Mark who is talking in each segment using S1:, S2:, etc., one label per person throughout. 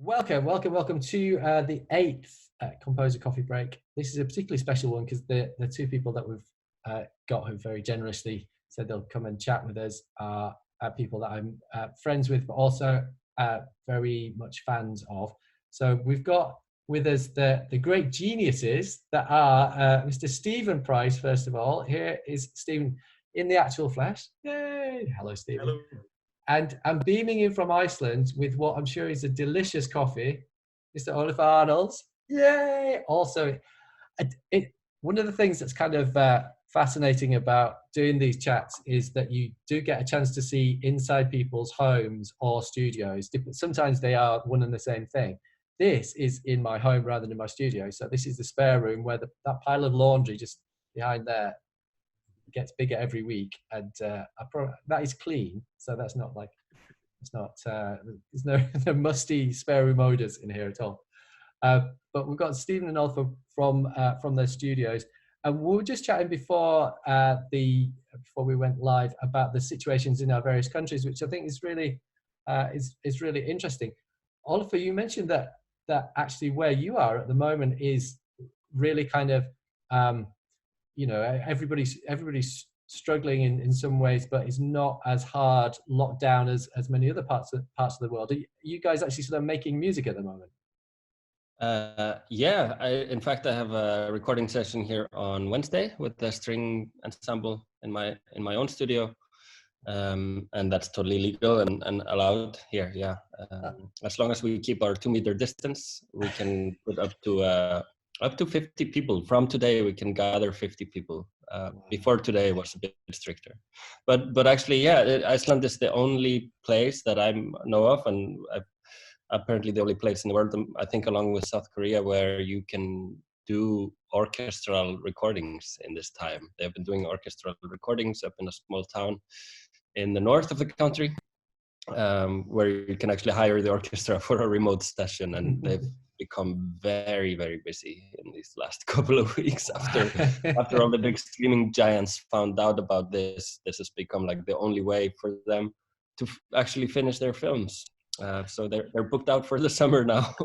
S1: Welcome to the eighth Composer Coffee Break. This is a particularly special one because the two people that we've got who very generously said they'll come and chat with us are people that I'm friends with, but also very much fans of. So we've got with us the great geniuses that are Mr. Stephen Price, first of all. Here is Stephen in the actual flesh. Yay! Hello, Stephen.
S2: Hello.
S1: And I'm beaming in from Iceland with what I'm sure is a delicious coffee, Mr. Ólafur Arnalds. Yay! Also, one of the things that's kind of fascinating about doing these chats is that you do get a chance to see inside people's homes or studios. Sometimes they are one and the same thing. This is in my home rather than in my studio. So this is the spare room where that pile of laundry just behind there gets bigger every week, and that is clean, so that's not like there's no musty spare room odors in here at all. But we've got Stephen and Ólafur from their studios, and we were just chatting before we went live about the situations in our various countries, which I think is really is really interesting. Ólafur, you mentioned that actually where you are at the moment is really kind of everybody's struggling in some ways, but it's not as hard locked down as many other parts of the world. Are you guys actually sort of making music at the moment?
S2: Yeah, in fact I have a recording session here on Wednesday with the string ensemble in my own studio, and that's totally legal and allowed here. Yeah, as long as we keep our 2-meter distance, we can put up to 50 people. From today, we can gather 50 people. Before today was a bit stricter, but actually, yeah, Iceland is the only place that I know of, and apparently the only place in the world, I think, along with South Korea, where you can do orchestral recordings in this time. They've been doing orchestral recordings up in a small town in the north of the country, where you can actually hire the orchestra for a remote session, and they've become very, very busy in these last couple of weeks after all the big streaming giants found out about this. This has become like the only way for them to actually finish their films. So they're booked out for the summer now.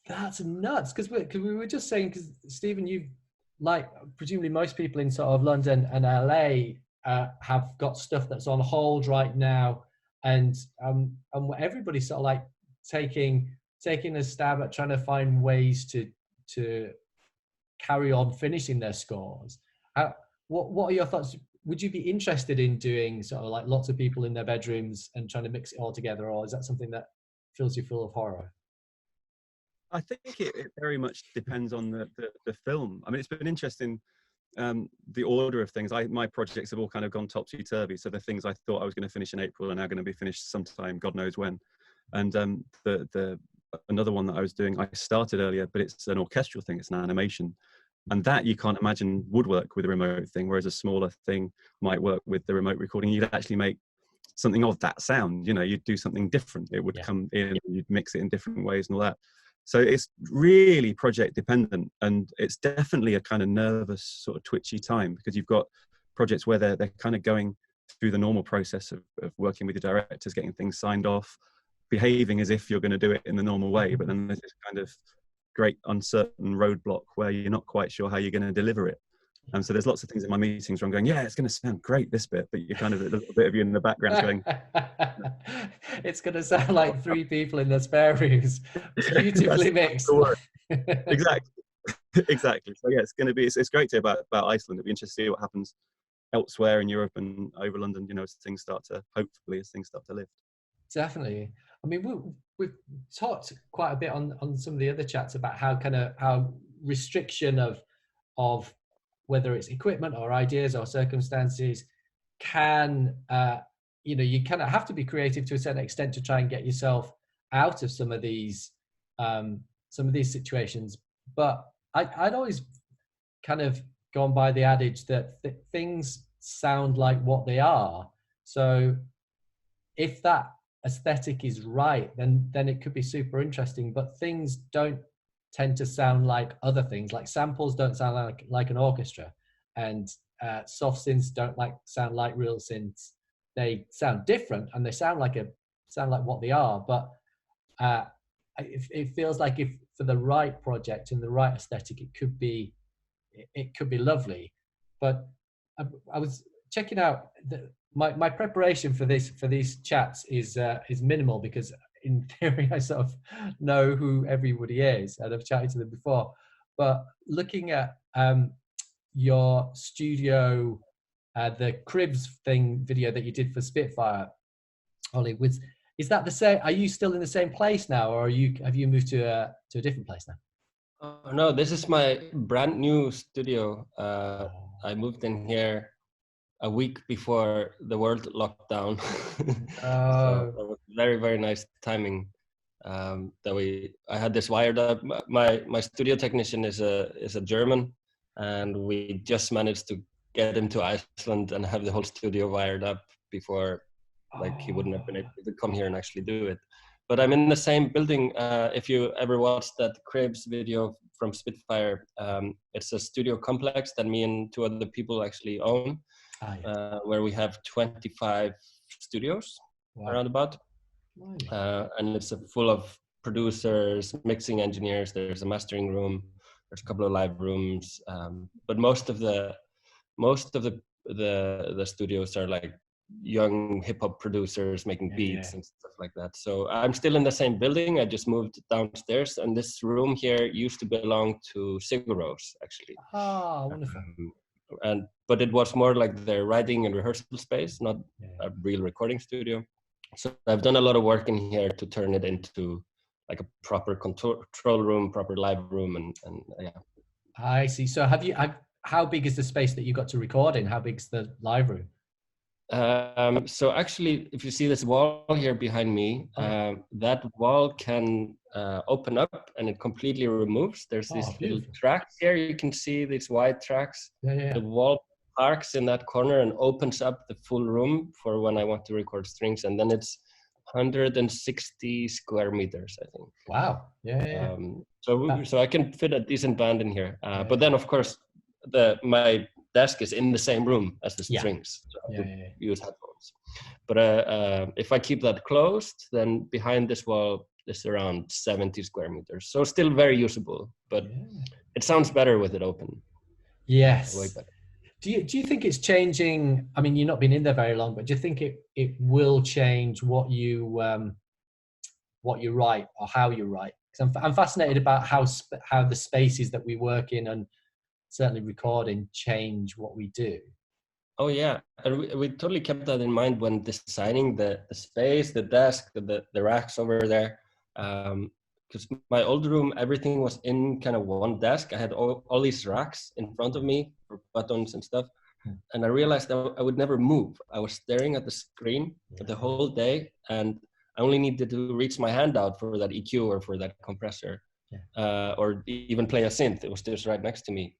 S1: That's nuts, because we were just saying, because Stephen, you, like presumably most people in sort of London and LA have got stuff that's on hold right now, and everybody's sort of like taking a stab at trying to find ways to carry on finishing their scores. What are your thoughts? Would you be interested in doing sort of like lots of people in their bedrooms and trying to mix it all together, or is that something that fills you full of horror?
S3: I think it very much depends on the film. I mean, it's been interesting, the order of things. My projects have all kind of gone topsy-turvy. So the things I thought I was going to finish in April are now going to be finished sometime, God knows when. And another one that I was doing, I started earlier, but it's an orchestral thing. It's an animation. And that you can't imagine would work with a remote thing, whereas a smaller thing might work with the remote recording. You'd actually make something of that sound. You'd do something different. It would come in, you'd mix it in different ways and all that. So it's really project dependent, and it's definitely a kind of nervous, sort of twitchy time, because you've got projects where they're kind of going through the normal process of working with the directors, getting things signed off, behaving as if you're going to do it in the normal way, but then there's this kind of great uncertain roadblock where you're not quite sure how you're going to deliver it. And so there's lots of things in my meetings where I'm going, yeah, it's going to sound great, this bit, but you're kind of a little bit of you in the background going,
S1: it's going to sound like 3 people in their spare rooms, beautifully mixed.
S3: Exactly. So yeah, it's going to be, it's great to hear about Iceland. It'll be interesting to see what happens elsewhere in Europe and over London, as things start to lift.
S1: Definitely. I mean, we've talked quite a bit on some of the other chats about how restriction of whether it's equipment or ideas or circumstances can, you kind of have to be creative to a certain extent to try and get yourself out of some of these situations. But I'd always kind of gone by the adage that things sound like what they are. So if that aesthetic is right, then it could be super interesting. But things don't tend to sound like other things. Like samples don't sound like an orchestra, and soft synths don't sound like real synths. They sound different, and they sound like what they are. But it feels like if for the right project and the right aesthetic, it could be lovely. But I was checking out my preparation for these chats is minimal, because in theory I sort of know who everybody is and I've chatted to them before. But looking at your studio, the cribs video that you did for Spitfire, Ollie, is that the same? Are you still in the same place now, or have you moved to a different place now?
S2: Oh, no, this is my brand new studio. I moved in here a week before the world locked down. So that was very, very nice timing. I had this wired up. My studio technician is a German, and we just managed to get him to Iceland and have the whole studio wired up before, like, he wouldn't have been able to come here and actually do it. But I'm in the same building. If you ever watched that Cribs video from Spitfire, it's a studio complex that me and two other people actually own, where we have 25 studios around about. And it's full of producers, mixing engineers. There's a mastering room. There's a couple of live rooms. But most of the studios are like young hip hop producers making beats and stuff like that. So I'm still in the same building. I just moved downstairs, and this room here used to belong to Sigur Rós, actually.
S1: Oh, wonderful.
S2: But it was more like their writing and rehearsal space, not a real recording studio. So I've done a lot of work in here to turn it into like a proper control room, proper live room, and yeah.
S1: I see. So how big is the space that you got to record in? How big's the live room?
S2: So actually, if you see this wall here behind me, that wall can open up and it completely removes. There's these little tracks here. You can see these wide tracks. The wall parks in that corner and opens up the full room for when I want to record strings. And then it's 160 square meters, I think.
S1: Wow.
S2: So I can fit a decent band in here. But then, of course, my desk is in the same room as the strings, so I have to use headphones. But if I keep that closed, then behind this wall is around 70 square meters. So still very usable, but it sounds better with it open.
S1: Yes.
S2: Way better.
S1: Do you think it's changing? I mean, you've not been in there very long, but do you think it will change what you write or how you write? Because I'm fascinated about how the spaces that we work in and certainly recording change what we do.
S2: Oh yeah, and we totally kept that in mind when designing the space, the desk, the racks over there. Because my old room, everything was in kind of one desk. I had all these racks in front of me for buttons and stuff. And I realized that I would never move. I was staring at the screen the whole day, and I only needed to reach my hand out for that EQ or for that compressor, or even play a synth. It was just right next to me.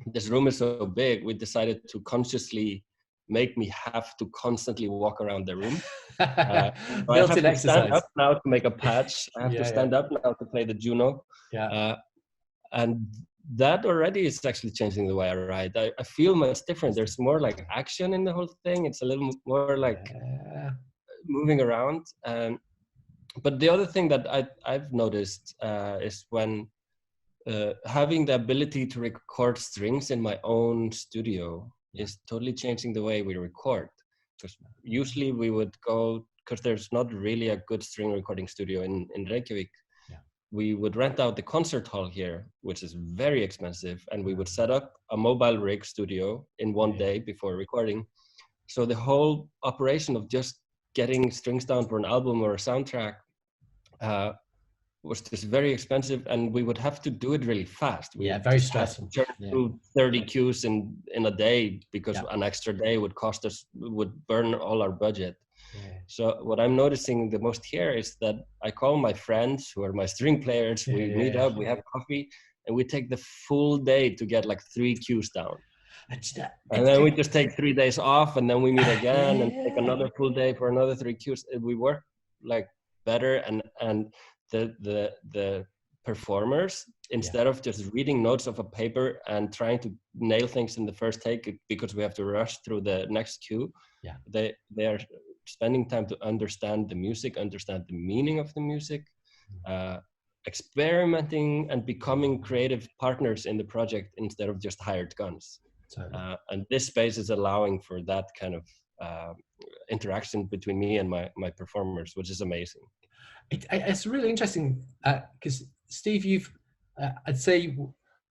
S2: This room is so big, we decided to consciously make me have to constantly walk around the room.
S1: Built-in exercise.
S2: Stand up now to make a patch. I have to stand up now to play the Juno. And that already is actually changing the way I write. I feel much different. There's more like action in the whole thing. It's a little more like moving around. But the other thing that I've noticed is when having the ability to record strings in my own studio is totally changing the way we record. Because usually we would go, because there's not really a good string recording studio in Reykjavik, we would rent out the concert hall here, which is very expensive, and we would set up a mobile rig studio in one day before recording. So the whole operation of just getting strings down for an album or a soundtrack was just very expensive, and we would have to do it really fast. We
S1: very stressful.
S2: Turn through 30 cues in a day, because an extra day would burn all our budget. So what I'm noticing the most here is that I call my friends who are my string players, we meet up, we have coffee, and we take the full day to get like 3 cues down. And then we just take 3 days off, and then we meet again and take another full day for another 3 cues. We work like better, and the performers, instead of just reading notes off a paper and trying to nail things in the first take because we have to rush through the next cue, they are spending time to understand the music, understand the meaning of the music, experimenting and becoming creative partners in the project instead of just hired guns.
S1: Totally.
S2: And this space is allowing for that kind of interaction between me and my performers, which is amazing.
S1: It's really interesting because Steve, I'd say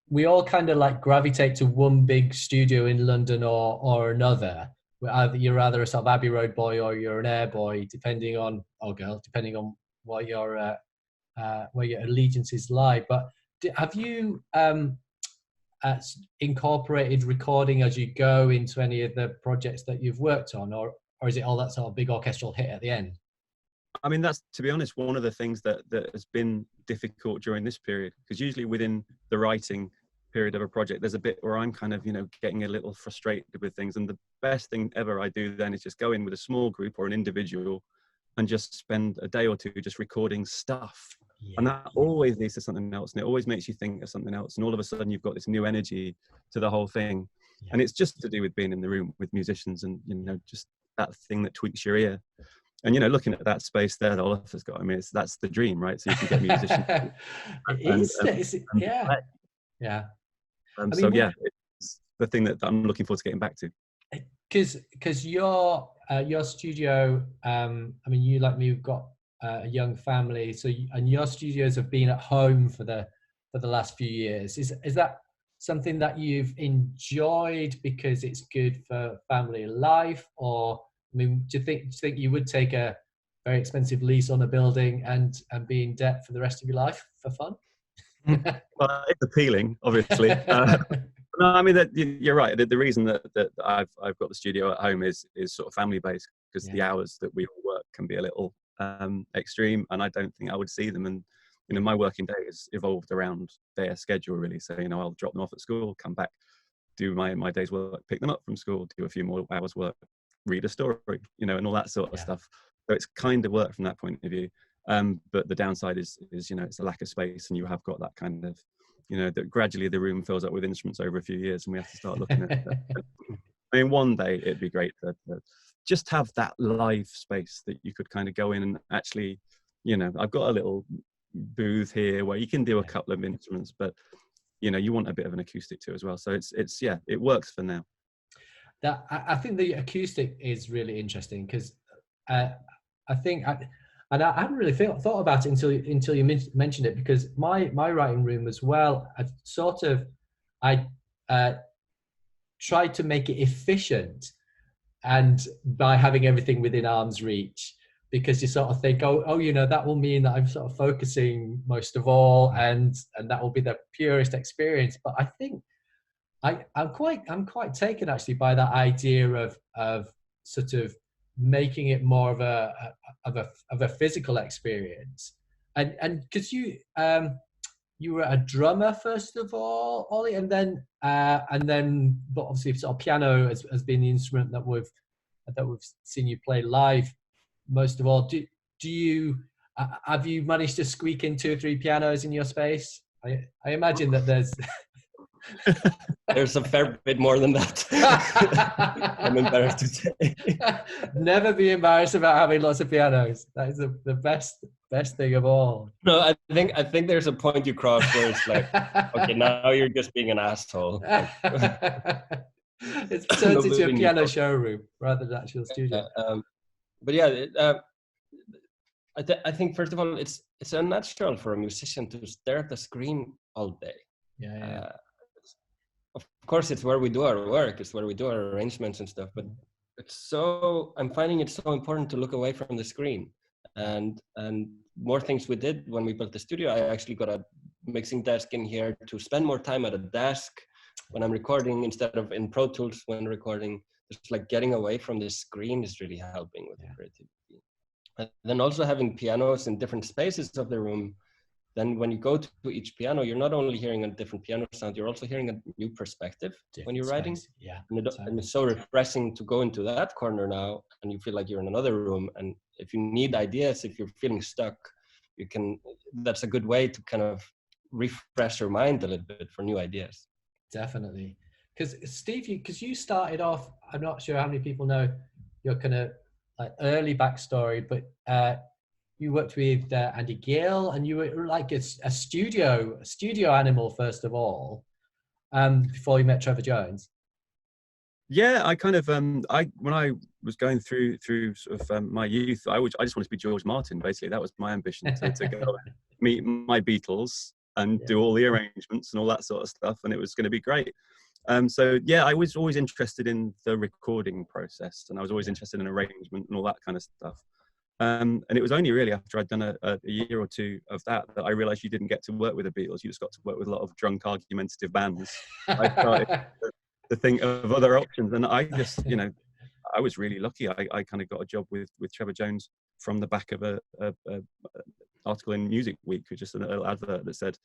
S1: we all kind of like gravitate to one big studio in London or another. You're either a sort of Abbey Road boy or you're an Air boy, depending on, or girl, depending on what your where your allegiances lie. But have you incorporated recording as you go into any of the projects that you've worked on, or is it all that sort of big orchestral hit at the end?
S3: I mean, that's, to be honest, one of the things that has been difficult during this period, because usually within the writing period of a project, there's a bit where I'm kind of, getting a little frustrated with things. And the best thing ever I do then is just go in with a small group or an individual and just spend a day or two just recording stuff. Yeah. And that always leads to something else. And it always makes you think of something else. And all of a sudden you've got this new energy to the whole thing. Yeah. And it's just to do with being in the room with musicians and, just that thing that tweaks your ear. And, looking at that space there that Ólafur's got, I mean, that's the dream, right? So you can get musicians.
S1: Yeah. Yeah.
S3: It's the thing that I'm looking forward to getting back to.
S1: Because your studio, I mean, you like me, you've got a young family, and your studios have been at home for the last few years. Is that something that you've enjoyed because it's good for family life, or I mean, do you think you would take a very expensive lease on a building and be in debt for the rest of your life for fun?
S3: Well, it's appealing, obviously. No, I mean, that you're right. The reason that I've got the studio at home is sort of family based, because the hours that we all work can be a little extreme, and I don't think I would see them. And my working day has evolved around their schedule, really. So I'll drop them off at school, come back, do my day's work, pick them up from school, do a few more hours work, read a story, and all that sort of stuff. So it's kind of work from that point of view. But the downside is it's a lack of space, and you have got that kind of, that gradually the room fills up with instruments over a few years, and we have to start looking at that. I mean, one day it'd be great to just have that live space that you could kind of go in and actually, I've got a little booth here where you can do a couple of instruments, but you want a bit of an acoustic too as well. So it's it works for now.
S1: That I think the acoustic is really interesting, because I think and I hadn't really thought about it until you mentioned it, because my writing room as well, I tried to make it efficient, and by having everything within arm's reach, because you sort of think, that will mean that I'm sort of focusing most of all, and that will be the purest experience. But I think I'm quite taken actually by that idea of sort of making it more of a physical experience, and because you were a drummer first of all, Ollie, and then but obviously sort of piano has been the instrument that we've seen you play live most of all. Do you have you managed to squeak in 2 or 3 pianos in your space? I imagine that
S2: there's a fair bit more than that. I'm embarrassed to say.
S1: Never be embarrassed about having lots of pianos. That is the best thing of all.
S2: No, I think there's a point you cross where it's like, okay, now you're just being an asshole.
S1: It turns into a piano showroom rather than actual studio.
S2: But yeah, I think first of all, it's unnatural for a musician to stare at the screen all day.
S1: Yeah.
S2: Of course, it's where we do our work, it's where we do our arrangements and stuff, but I'm finding it so important to look away from the screen. And more things we did when we built the studio, I actually got a mixing desk in here to spend more time at a desk when I'm recording instead of in Pro Tools when recording. Just like getting away from the screen is really helping with the creativity. And then also having pianos in different spaces of the room. Then when you go to each piano, you're not only hearing a different piano sound, you're also hearing a new perspective when you're writing.
S1: Yeah.
S2: And it's so refreshing to go into that corner now, and you feel like you're in another room. And if you need ideas, if you're feeling stuck, that's a good way to kind of refresh your mind a little bit for new ideas.
S1: Definitely. Because Steve, because you started off, I'm not sure how many people know your kind of like early backstory, but you worked with Andy Gill, and you were like a studio animal first of all, before you met Trevor Jones.
S3: Yeah, I kind of when I was going through sort of my youth, I just wanted to be George Martin. Basically, that was my ambition, to go and meet my Beatles and do all the arrangements and all that sort of stuff, and it was going to be great. So yeah, I was always interested in the recording process, and I was always interested in arrangement and all that kind of stuff. And it was only really after I'd done a year or two of that I realised you didn't get to work with the Beatles. You just got to work with a lot of drunk, argumentative bands. I started to think of other options, and I just, I was really lucky. I kind of got a job with Trevor Jones from the back of a article in Music Week, with just a little advert that said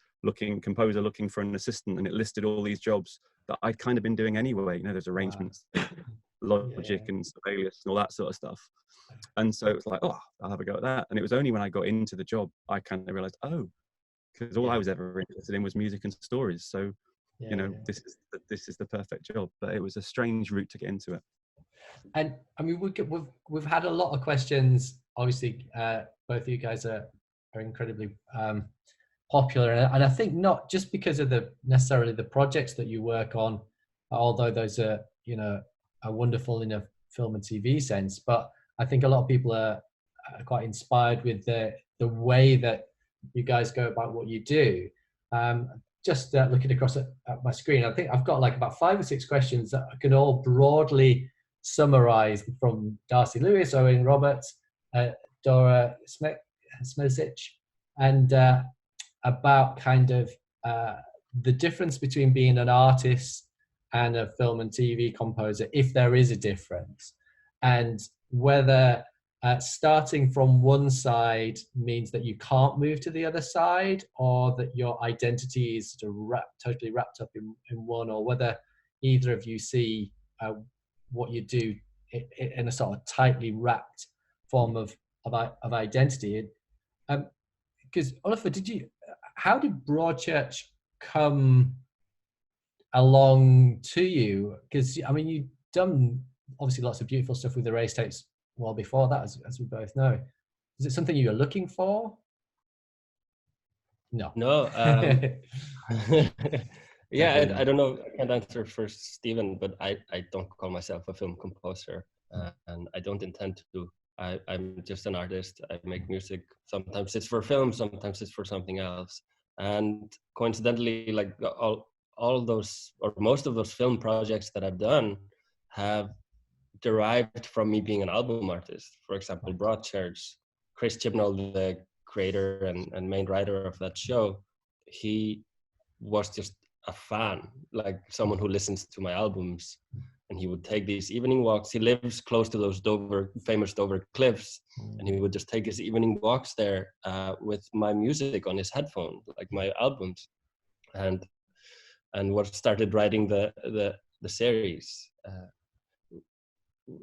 S3: composer looking for an assistant, and it listed all these jobs that I'd kind of been doing anyway. There's arrangements, Logic and Sibelius and all that sort of stuff. And so it was like, oh, I'll have a go at that. And it was only when I got into the job I kind of realized, because all I was ever interested in was music and stories. So this is the perfect job. But it was a strange route to get into it.
S1: And I mean, we've had a lot of questions. Obviously, both of you guys are incredibly popular, and I think not just because of necessarily the projects that you work on, although those are are wonderful in a film and TV sense, but I think a lot of people are quite inspired with the way that you guys go about what you do. Just looking across at my screen, I think I've got like about 5 or 6 questions that I can all broadly summarize from Darcy Lewis, Owen Roberts, Dora Smezic, and about kind of the difference between being an artist and a film and TV composer, if there is a difference, and whether starting from one side means that you can't move to the other side, or that your identity is sort of totally wrapped up in one, or whether either of you see what you do in a sort of tightly wrapped form of identity. Because Ólafur, how did Broadchurch come along to you? Because I mean, you've done obviously lots of beautiful stuff with the race tapes well before that, as we both know. Is it something you were looking for? No.
S2: Yeah, I don't know. I can't answer for Stephen, but I don't call myself a film composer, and I don't intend to. I'm just an artist. I make music. Sometimes it's for film, sometimes it's for something else. And coincidentally, like all those, or most of those film projects that I've done have derived from me being an album artist. For example, Broadchurch, Chris Chibnall, the creator and main writer of that show, he was just a fan, like someone who listens to my albums, and he would take these evening walks. He lives close to those famous Dover cliffs, and he would just take his evening walks there with my music on his headphone, like my albums, and what started writing the series.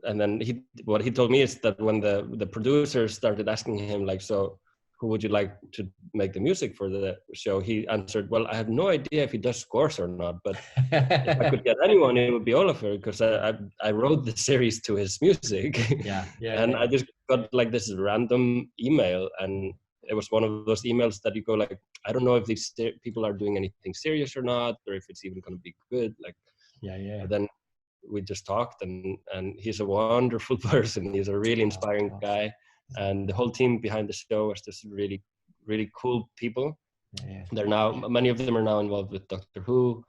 S2: And then what he told me is that when the producers started asking him, like, so who would you like to make the music for the show? He answered, well, I have no idea if he does scores or not, but if I could get anyone, it would be Ólafur, because I wrote the series to his music. And I just got like this random email, and it was one of those emails that you go like, I don't know if these people are doing anything serious or not, or if it's even going to be good. Like, But then we just talked, and he's a wonderful person. He's a really inspiring guy. And the whole team behind the show is just really, really cool people. They're now, many of them are now involved with Doctor Who.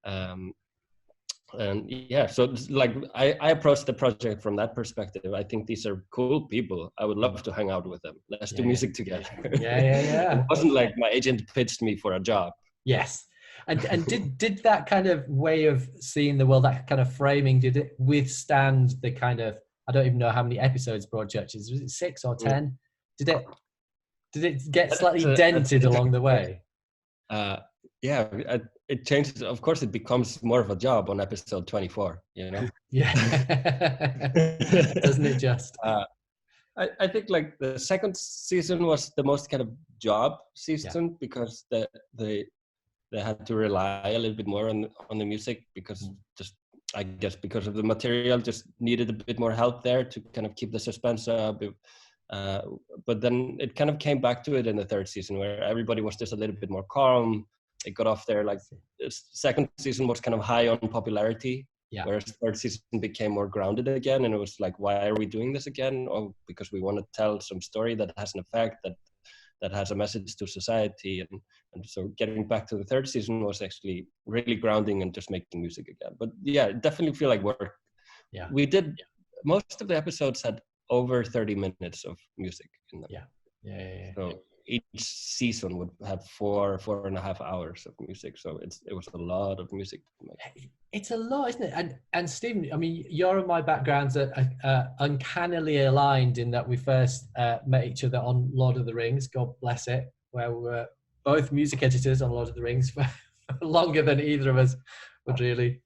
S2: And yeah, so it's like I approached the project from that perspective. I think these are cool people. I would love to hang out with them. Let's do music together. It wasn't like my agent pitched me for a job.
S1: Yes. And did that kind of way of seeing the world, that kind of framing, did it withstand the kind of, I don't even know how many episodes Broadchurch is. Was it 6 or 10? Did it get slightly dented along the way?
S2: Yeah, it changes. Of course, it becomes more of a job on episode 24.
S1: Yeah, doesn't it just?
S2: I think like the second season was the most kind of job season because they had to rely a little bit more on the music, because just, I guess, because of the material, just needed a bit more help there to kind of keep the suspense up. But then it kind of came back to it in the third season, where everybody was just a little bit more calm. They got off there, like the second season was kind of high on popularity, whereas the third season became more grounded again. And it was like, why are we doing this again? Oh, because we want to tell some story that has an effect, that has a message to society. And so getting back to the third season was actually really grounding and just making music again. But yeah, definitely feel like work. Yeah. We did, most of the episodes had over 30 minutes of music in them. So each season would have 4.5 hours of music. So it was a lot of music to make.
S1: It's a lot, isn't it? And Stephen, I mean, your and my backgrounds are uncannily aligned in that we first met each other on Lord of the Rings, God bless it, where we were both music editors on Lord of the Rings for longer than either of us would really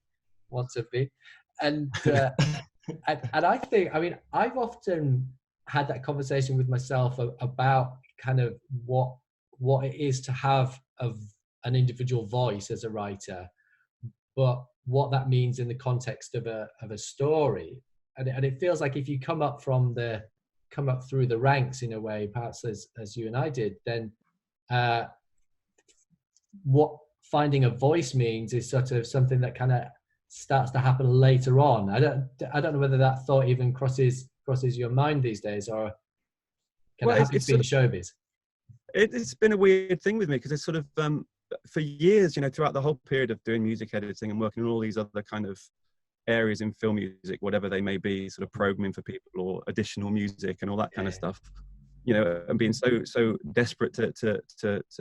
S1: want to be. And I think, I mean, I've often had that conversation with myself about kind of what it is to have an individual voice as a writer, but what that means in the context of a story. And it feels like if you come up through the ranks in a way, perhaps as you and I did, then what finding a voice means is sort of something that kind of starts to happen later on. I don't know whether that thought even crosses your mind these days, or kind of happy to be in showbiz.
S3: It's been a weird thing with me, because it's sort of for years, you know, throughout the whole period of doing music editing and working on all these other kind of areas in film music, whatever they may be, sort of programming for people or additional music and all that kind of stuff, you know, and being so desperate to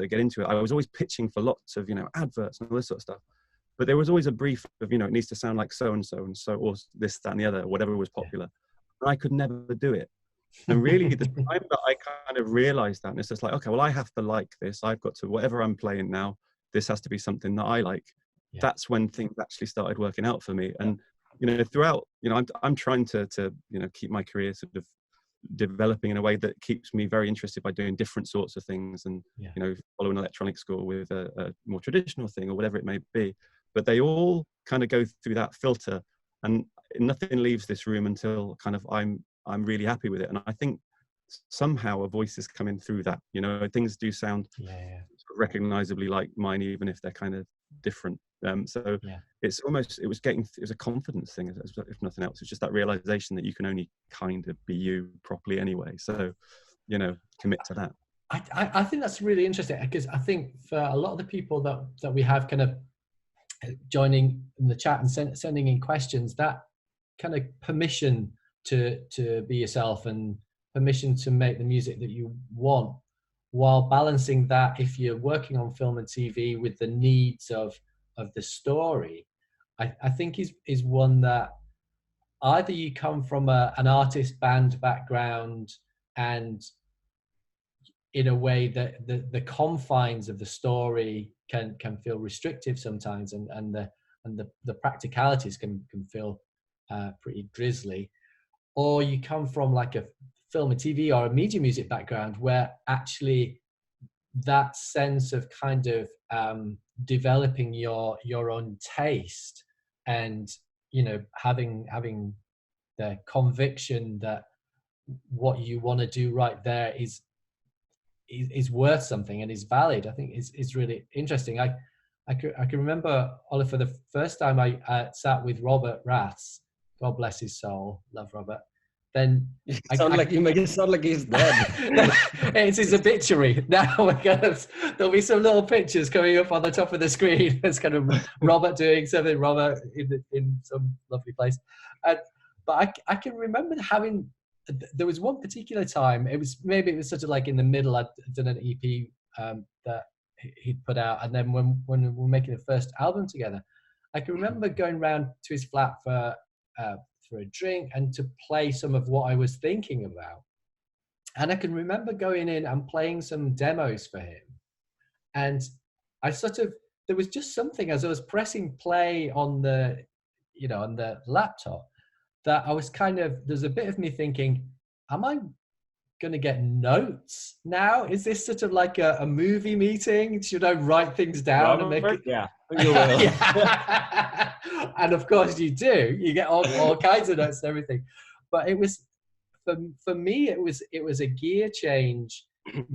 S3: get into it. I was always pitching for lots of, you know, adverts and all this sort of stuff. But there was always a brief of, you know, it needs to sound like so and so, or this, that, and the other, whatever was popular. And I could never do it. And really, the time that I kind of realized that, and it's just like, okay, well, I have to like this. I've got to, whatever I'm playing now, this has to be something that I like. That's when things actually started working out for me. And, you know, throughout, you know, I'm trying to, you know, keep my career sort of developing in a way that keeps me very interested by doing different sorts of things, and, you know, follow an electronic school with a more traditional thing or whatever it may be. But they all kind of go through that filter, and nothing leaves this room until kind of I'm really happy with it. And I think somehow a voice is coming through that, you know, things do sound recognizably like mine, even if they're kind of different. It's almost, it was a confidence thing, if nothing else. It's just that realization that you can only kind of be you properly anyway. So, you know, commit to that.
S1: I think that's really interesting, because I think for a lot of the people that we have kind of joining in the chat and sending in questions, that kind of permission to be yourself and permission to make the music that you want, while balancing that, if you're working on film and TV, with the needs of the story, I think is one that either you come from an artist band background, and in a way that the confines of the story can feel restrictive sometimes, and the practicalities can feel pretty grisly, or you come from like a film and TV or a media music background, where actually that sense of kind of developing your own taste, and, you know, having the conviction that what you want to do right there is worth something and is valid, I think is really interesting. I can remember, Oliver, the first time I sat with Robert Raths, God bless his soul, love Robert. Then
S2: you make it sound like he's dead.
S1: It's his obituary. Now there'll be some little pictures coming up on the top of the screen. It's kind of Robert doing something, Robert in some lovely place. But I can remember there was one particular time, it was sort of like in the middle, I'd done an EP that he'd put out, and then when we were making the first album together, I can remember going round to his flat for a drink and to play some of what I was thinking about. And I can remember going in and playing some demos for him. And there was just something, as I was pressing play on the laptop, that I was there's a bit of me thinking, am I going to get notes now? Is this sort of like a movie meeting? Should I write things down and make it?
S2: Yeah, you will.
S1: And of course you do. You get all kinds of notes and everything. But it was, for me, it was a gear change,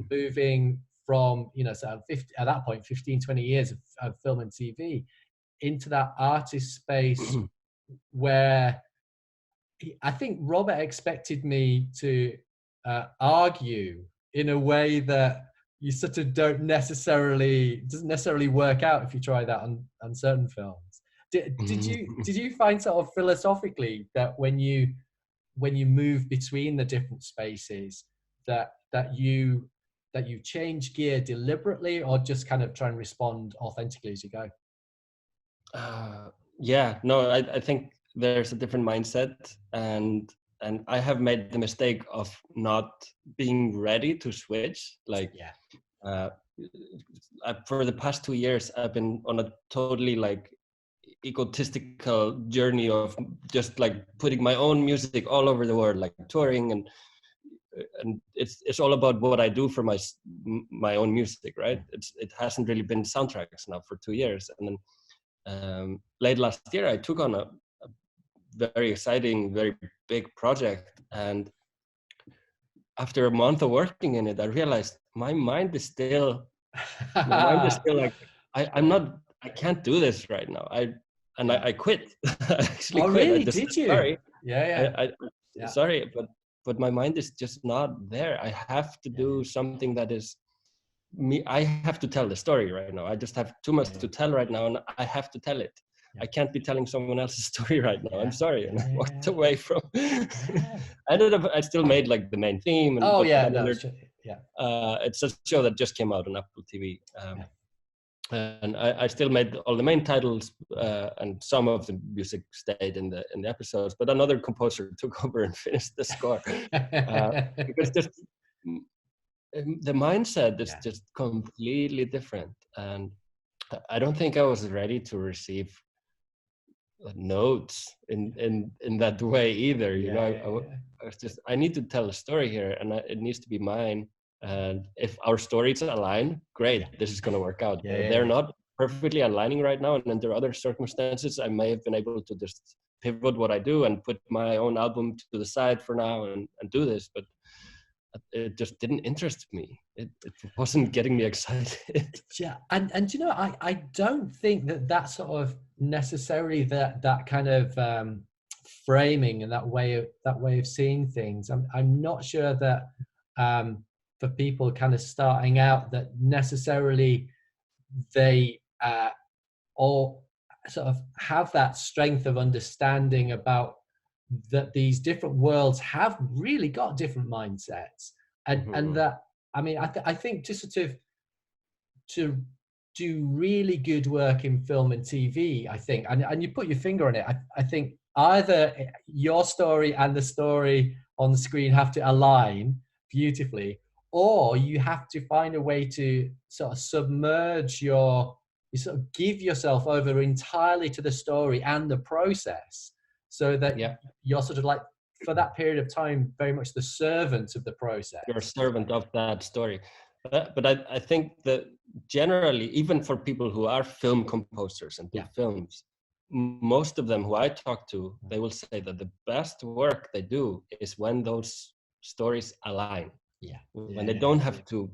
S1: moving from, you know, sort of 50, at that point, 15, 20 years of film and TV into that artist space where I think Robert expected me to argue in a way that you sort of doesn't necessarily work out if you try that on certain films. Did you find sort of philosophically that when you move between the different spaces that you change gear deliberately, or just kind of try and respond authentically as you go?
S2: Yeah, no, I think there's a different mindset, and I have made the mistake of not being ready to switch. Like, for the past 2 years, I've been on a totally like egotistical journey of just like putting my own music all over the world, like touring, and it's all about what I do for my own music, right? It hasn't really been soundtracks now for 2 years, and then late last year I took on a very exciting, very big project, and after a month of working in it, I realized my mind is still like I can't do this right now. I quit. I actually quit.
S1: Really?
S2: I just
S1: Did you?
S2: Sorry.
S1: Yeah.
S2: Sorry, but my mind is just not there. I have to do something that is me. I have to tell the story right now. I just have too much to tell right now, and I have to tell it. I can't be telling someone else's story right now. I'm sorry. And I walked away from I still made like the main theme. And, it's a show that just came out on Apple TV. And I still made all the main titles, and some of the music stayed in the episodes, but another composer took over and finished the score. Because just the mindset is just completely different. And I don't think I was ready to receive notes in that way either. I was just, I need to tell a story here, and it needs to be mine. And if our stories align, great, this is going to work out. They're not perfectly aligning right now, and under other circumstances I may have been able to just pivot what I do and put my own album to the side for now and do this, but it just didn't interest me. It wasn't getting me excited.
S1: And you know, I don't think that sort of necessarily that kind of framing and that way of seeing things. I'm not sure that for people kind of starting out that necessarily they all sort of have that strength of understanding about that these different worlds have really got different mindsets, and that, I mean, I think to sort of to do really good work in film and TV, I think, and you put your finger on it, I think either your story and the story on the screen have to align beautifully, or you have to find a way to sort of submerge you sort of give yourself over entirely to the story and the process, so that you're sort of like, for that period of time, very much the servant of the process.
S2: You're a servant of that story. But I think that generally, even for people who are film composers and do films, most of them who I talk to, they will say that the best work they do is when those stories align. When they don't have to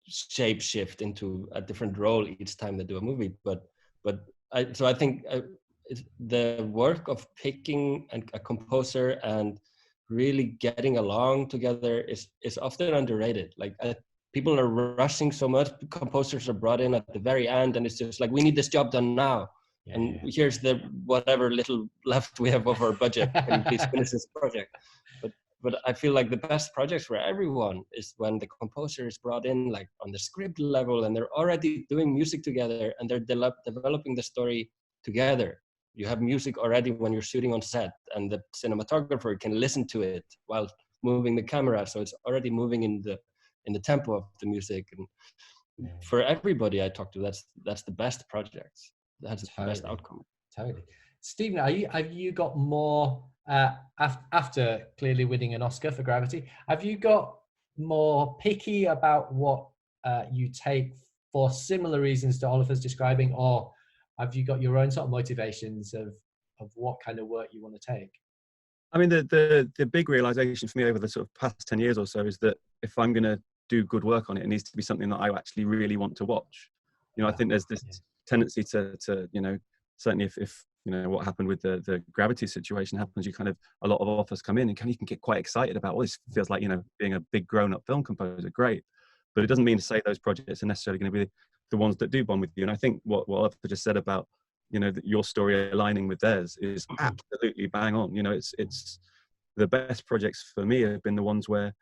S2: shape shift into a different role each time they do a movie. So I think the work of picking a composer and really getting along together is often underrated. Like people are rushing so much. Composers are brought in at the very end, and it's just like, we need this job done now. Here's the whatever little left we have of our budget. Can you please finish this project? But I feel like the best projects for everyone is when the composer is brought in like on the script level, and they're already doing music together, and they're developing the story together. You have music already when you're shooting on set, and the cinematographer can listen to it while moving the camera, so it's already moving in the tempo of the music. And for everybody I talk to, that's the best projects. That's the best outcome.
S1: Totally. Stephen, have you got more after clearly winning an Oscar for Gravity? Have you got more picky about what you take for similar reasons to Oliver's describing, or have you got your own sort of motivations of what kind of work you want to take?
S3: I mean, the big realization for me over the sort of past 10 years or so is that if I'm going to do good work on it, it needs to be something that I actually really want to watch. You know, I think there's this tendency to you know, certainly if you know what happened with the Gravity situation happens, you kind of, a lot of offers come in and you can get quite excited about, well, this feels like, you know, being a big grown-up film composer, great. But it doesn't mean to say those projects are necessarily going to be the ones that do bond with you. And I think what Ólafur just said about, you know, your story aligning with theirs is absolutely bang on. You know, it's the best projects for me have been the ones where,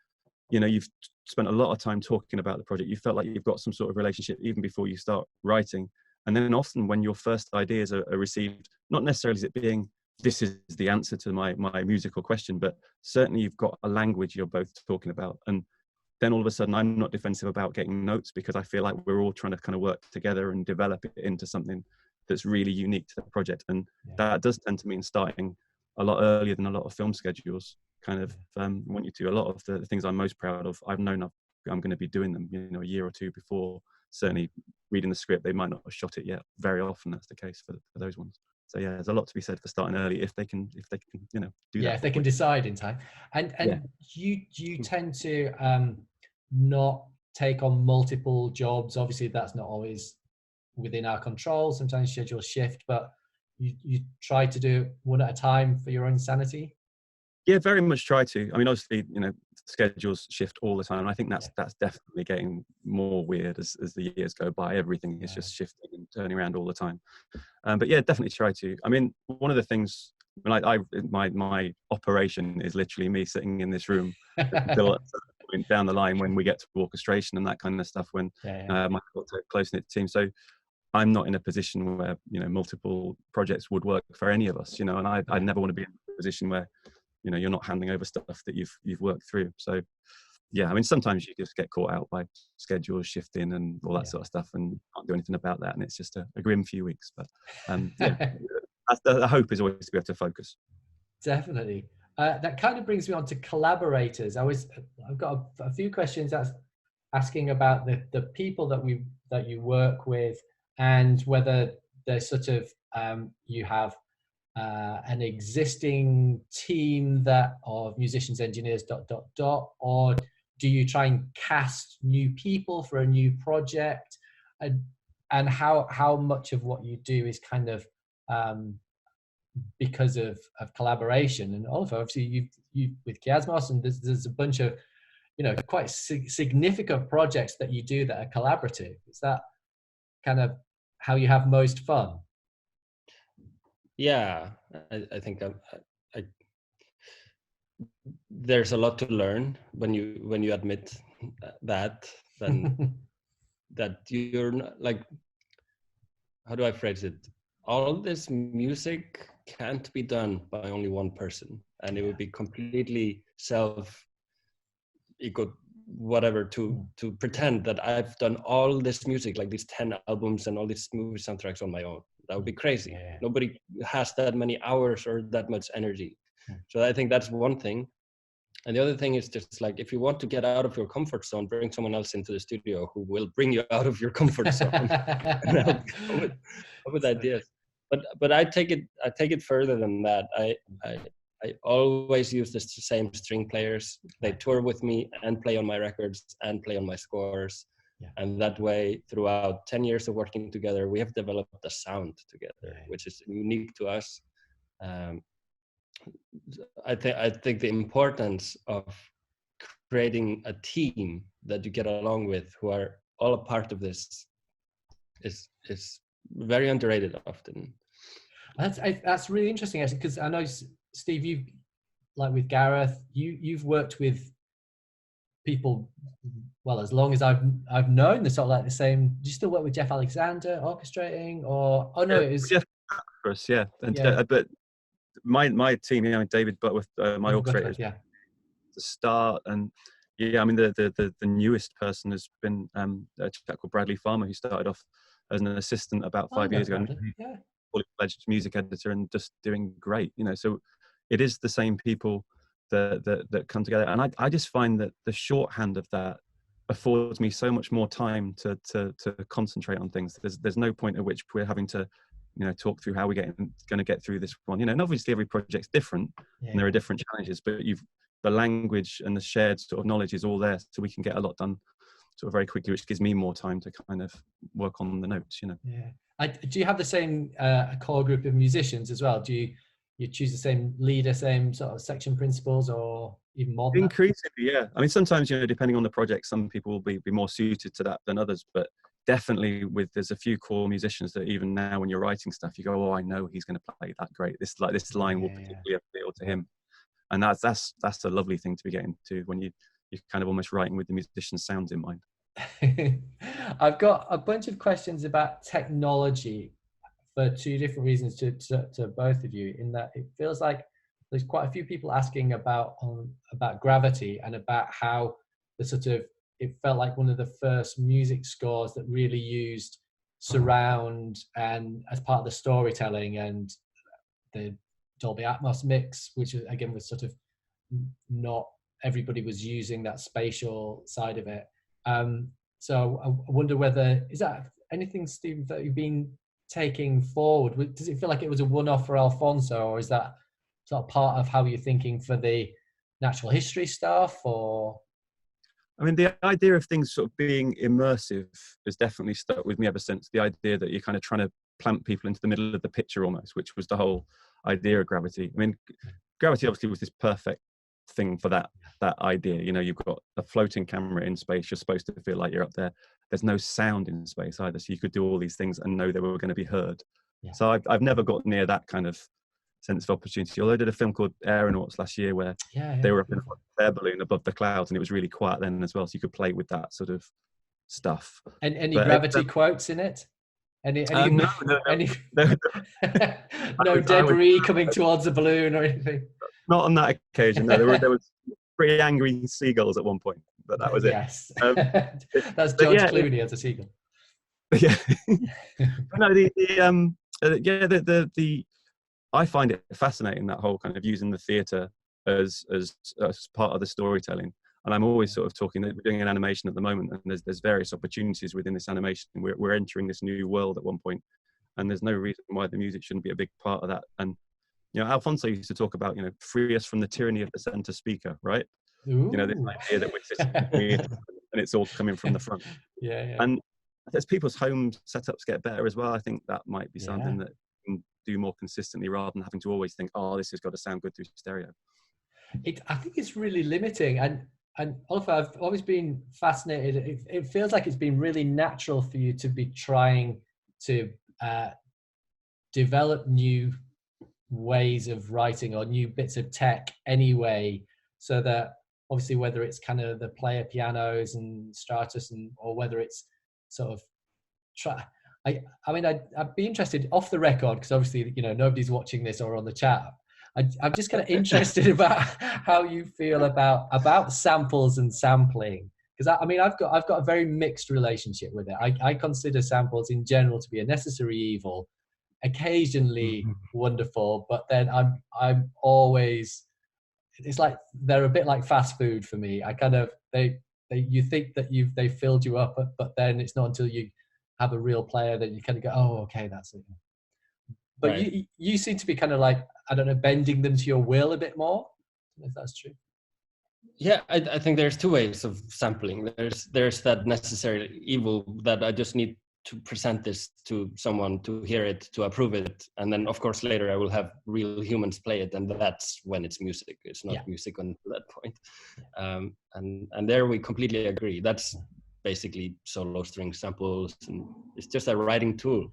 S3: you know, you've spent a lot of time talking about the project. You felt like you've got some sort of relationship even before you start writing. And then often when your first ideas are received, not necessarily as it being, this is the answer to my musical question, but certainly you've got a language you're both talking about. And then all of a sudden I'm not defensive about getting notes, because I feel like we're all trying to kind of work together and develop it into something that's really unique to the project. And that does tend to mean starting a lot earlier than a lot of film schedules kind of want you to. A lot of the things I'm most proud of, I've known I'm going to be doing them, you know, a year or two before. Certainly reading the script, they might not have shot it yet. Very often that's the case for those ones. So yeah, there's a lot to be said for starting early if they can, you know, do that.
S1: Yeah, if they can decide in time. And you tend to not take on multiple jobs. Obviously, that's not always within our control. Sometimes schedules shift, but you try to do one at a time for your own sanity.
S3: Yeah, very much try to. I mean, obviously, you know, schedules shift all the time. And I think that's definitely getting more weird as the years go by. Everything is just shifting and turning around all the time. But yeah, definitely try to. I mean, one of the things, my operation is literally me sitting in this room until down the line when we get to orchestration and that kind of stuff, when my close-knit team. So I'm not in a position where, you know, multiple projects would work for any of us, you know, and I never want to be in a position where, you know, you're not handing over stuff that you've worked through. So yeah, I mean, sometimes you just get caught out by schedules shifting and all that sort of stuff, and can't do anything about that, and it's just a grim few weeks. But the hope is always to be able to focus.
S1: Definitely. That kind of brings me on to collaborators. I've got a few questions that's asking about the people that you work with, and whether there's sort of you have an existing team of musicians, engineers, ... or do you try and cast new people for a new project, and how much of what you do is kind of because of collaboration? And Ólafur, obviously you with Kiasmos, and there's a bunch of, you know, quite significant projects that you do that are collaborative. Is that kind of how you have most fun?
S2: Yeah, I think there's a lot to learn when you admit that, then that you're not, like, how do I phrase it? All this music can't be done by only one person, and it would be completely whatever to pretend that I've done all this music, like these 10 albums and all these movie soundtracks on my own. That would be crazy. Yeah. Nobody has that many hours or that much energy. So I think that's one thing. And the other thing is just like, if you want to get out of your comfort zone, bring someone else into the studio who will bring you out of your comfort zone and help you come with ideas. But I take it further than that. I always use the same string players. They tour with me and play on my records and play on my scores. Yeah. And that way, throughout 10 years of working together, we have developed a sound together, which is unique to us. I think the importance of creating a team that you get along with, who are all a part of this, is very underrated often.
S1: That's really interesting, actually, because I know, Steve, you've, like with Gareth, you've worked with people, well, as long as I've known, the sort of like the same. Do you still work with Jeff Alexander orchestrating, or it was
S3: Jeff, and but my team, you know, David Butterworth, my orchestrator, to start, and I mean the newest person has been a chap called Bradley Farmer, who started off as an assistant about 5 years ago, fully fledged music editor, and just doing great, you know. So it is the same people that come together, and I just find that the shorthand of that affords me so much more time to concentrate on things. There's no point at which we're having to talk through how we're going to get through this one. And obviously every project's different, and there are different challenges, but the language and the shared sort of knowledge is all there, so we can get a lot done sort of very quickly, which gives me more time to kind of work on the notes.
S1: Yeah. Do you have the same core group of musicians as well? Do you choose the same leader, same sort of section principals, or even more than
S3: increasingly that? Yeah, I mean, sometimes depending on the project, some people will be more suited to that than others, but definitely there's a few core musicians that even now when you're writing stuff you go, oh, I know he's going to play that great, this line will particularly appeal to him. And that's a lovely thing to be getting to, when you're kind of almost writing with the musician's sounds in mind.
S1: I've got a bunch of questions about technology for two different reasons to both of you, in that it feels like there's quite a few people asking about Gravity, and about how it felt like one of the first music scores that really used surround and as part of the storytelling, and the Dolby Atmos mix, which again was sort of not everybody was using that spatial side of it. So I wonder whether, is that anything, Steve, that you've been taking forward? Does it feel like it was a one-off for Alfonso, or is that sort of part of how you're thinking for the natural history stuff? Or
S3: I mean, the idea of things sort of being immersive has definitely stuck with me ever since. The idea that you're kind of trying to plant people into the middle of the picture almost, which was the whole idea of Gravity. I mean, Gravity obviously was this perfect thing for that idea. You've got a floating camera in space, you're supposed to feel like you're up there. There's no sound in space either, so you could do all these things and know they were going to be heard. So I've never got near that kind of sense of opportunity, although I did a film called Aeronauts last year where they were up in a air balloon above the clouds, and it was really quiet then as well, so you could play with that sort of stuff.
S1: And any Gravity quotes in it? No debris coming towards the balloon or anything?
S3: Not on that occasion. No, there was pretty angry seagulls at one point, but that was it.
S1: Yes, that's George Clooney as a seagull.
S3: Yeah. No, I find it fascinating, that whole kind of using the theatre as part of the storytelling. And I'm always sort of talking, we're doing an animation at the moment, and there's various opportunities within this animation. We're entering this new world at one point, and there's no reason why the music shouldn't be a big part of that. And Alfonso used to talk about, free us from the tyranny of the center speaker, right?
S1: Ooh.
S3: This idea that we're sitting and it's all coming from the front.
S1: Yeah.
S3: And as people's home setups get better as well, I think that might be something that you can do more consistently, rather than having to always think, oh, this has got to sound good through stereo.
S1: I think it's really limiting. And Ólafur, I've always been fascinated. It feels like it's been really natural for you to be trying to develop new ways of writing or new bits of tech anyway, so that obviously whether it's kind of the player pianos and Stratus, or whether it's sort of I'd be interested off the record, because obviously nobody's watching this or on the chat. I'm just kind of interested about how you feel about samples and sampling, because I've got a very mixed relationship with it. I consider samples in general to be a necessary evil, occasionally wonderful, but then I'm always, it's like they're a bit like fast food for me. I kind of you think that they filled you up, but then it's not until you have a real player that you kind of go, oh, okay, that's it. But right. you seem to be kind of like, I don't know, bending them to your will a bit more, if that's true.
S2: Yeah, I think there's two ways of sampling. There's that necessary evil that I just need to present this to someone to hear it, to approve it, and then of course later I will have real humans play it, and that's when it's music. It's not music until that point. And there we completely agree. That's basically solo string samples, and it's just a writing tool.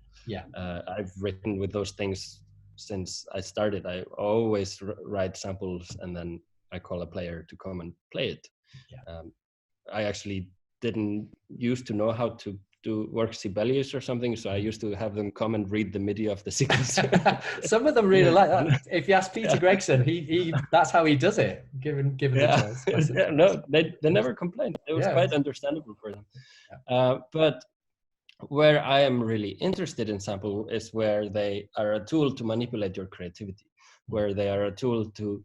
S2: I've written with those things since I started. I always write samples and then I call a player to come and play it. I actually didn't used to know how to work Sibelius or something, so I used to have them come and read the MIDI of the sequence.
S1: Some of them really like that. If you ask Peter Gregson, he that's how he does it, given the choice.
S2: No, they never complained. It was quite understandable for them. But where I am really interested in sample is where they are a tool to manipulate your creativity, where they are a tool to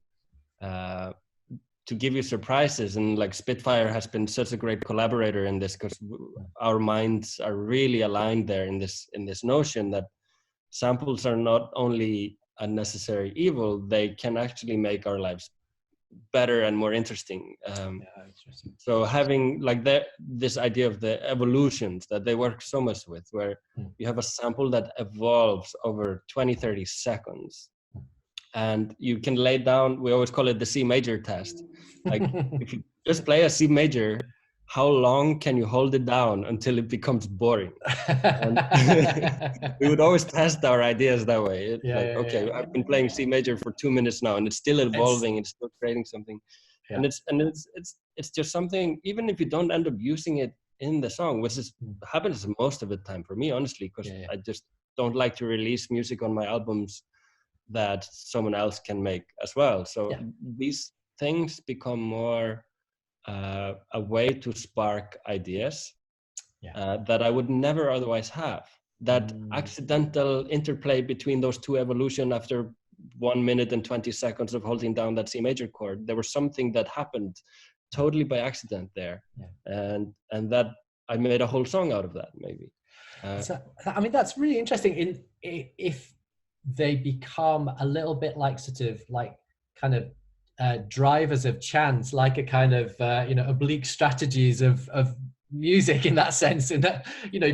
S2: give you surprises. And like Spitfire has been such a great collaborator in this, because our minds are really aligned there in this notion that samples are not only a necessary evil, they can actually make our lives better and more interesting.
S1: Interesting.
S2: So having like this idea of the evolutions that they work so much with, where you have a sample that evolves over 20-30 seconds, and you can lay down, we always call it the C major test. Like if you just play a C major, how long can you hold it down until it becomes boring? And we would always test our ideas that way. I've been playing C major for 2 minutes now, and it's still evolving, it's still creating something. And it's just something, even if you don't end up using it in the song, which happens most of the time for me, honestly, because I just don't like to release music on my albums that someone else can make as well. So these things become more a way to spark ideas that I would never otherwise have. That accidental interplay between those two evolution after 1 minute and 20 seconds of holding down that C major chord, there was something that happened totally by accident there. And that I made a whole song out of that, maybe.
S1: So, I mean, that's really interesting if they become a little bit like sort of like kind of drivers of chance, like a kind of oblique strategies of music in that sense, in that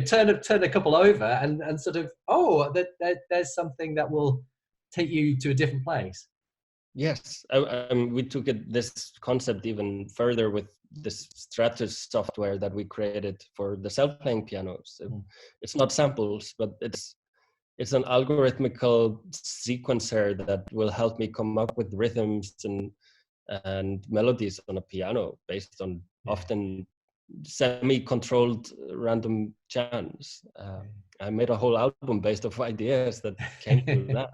S1: turn a couple over and sort of there's something that will take you to a different place.
S2: Yes, we took this concept even further with this Stratus software that we created for the self-playing pianos. It's not samples, but it's an algorithmical sequencer that will help me come up with rhythms and melodies on a piano based on often semi-controlled random chants. I made a whole album based off ideas that came through that.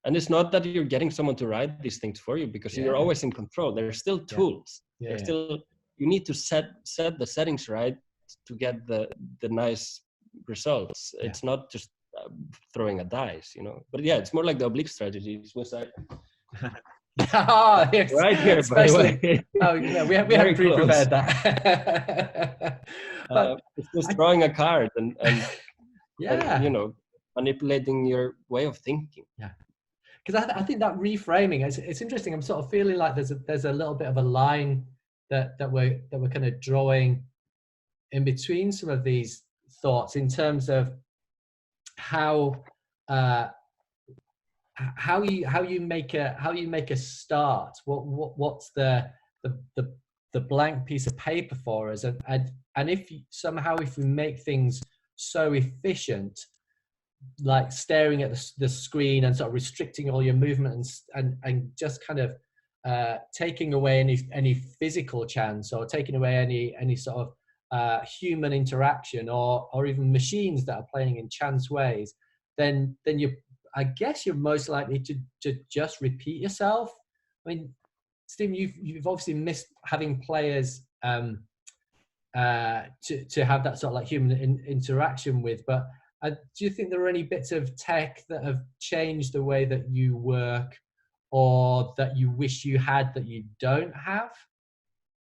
S2: And it's not that you're getting someone to write these things for you, because you're always in control. They're still tools. Still, you need to set the settings right to get the nice results. It's not just throwing a dice, But it's more like the oblique strategies, which I right here, by the way.
S1: We haven't pre-prepared that.
S2: But it's just drawing a card and manipulating your way of thinking.
S1: Because I think that reframing, it's interesting. I'm sort of feeling like there's a little bit of a line that we're kind of drawing in between some of these thoughts in terms of how you make a start. What's the blank piece of paper for us, and if we make things so efficient, like staring at the screen and sort of restricting all your movement and just kind of taking away any physical chance, or taking away any sort of human interaction, or even machines that are playing in chance ways, then I guess you're most likely to just repeat yourself. I mean, Stephen, you've obviously missed having players to have that sort of like human interaction with, but do you think there are any bits of tech that have changed the way that you work, or that you wish you had that you don't have?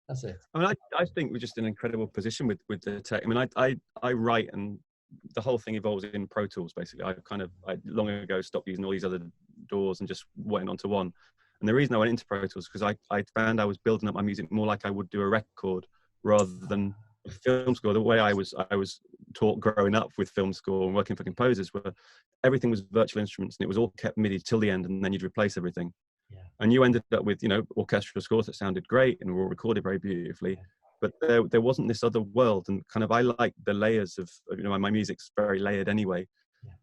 S1: That's it.
S3: I mean, I think we're just in an incredible position with the tech. I mean, I write, and the whole thing evolves in Pro Tools, basically. I long ago stopped using all these other DAWs and just went onto one. And the reason I went into Pro Tools because I found I was building up my music more like I would do a record rather than a film score. The way I was taught growing up with film score and working for composers, where everything was virtual instruments and it was all kept MIDI till the end, and then you'd replace everything. And you ended up with orchestral scores that sounded great and were all recorded very beautifully. But there wasn't this other world, and kind of I like the layers of my music's very layered anyway,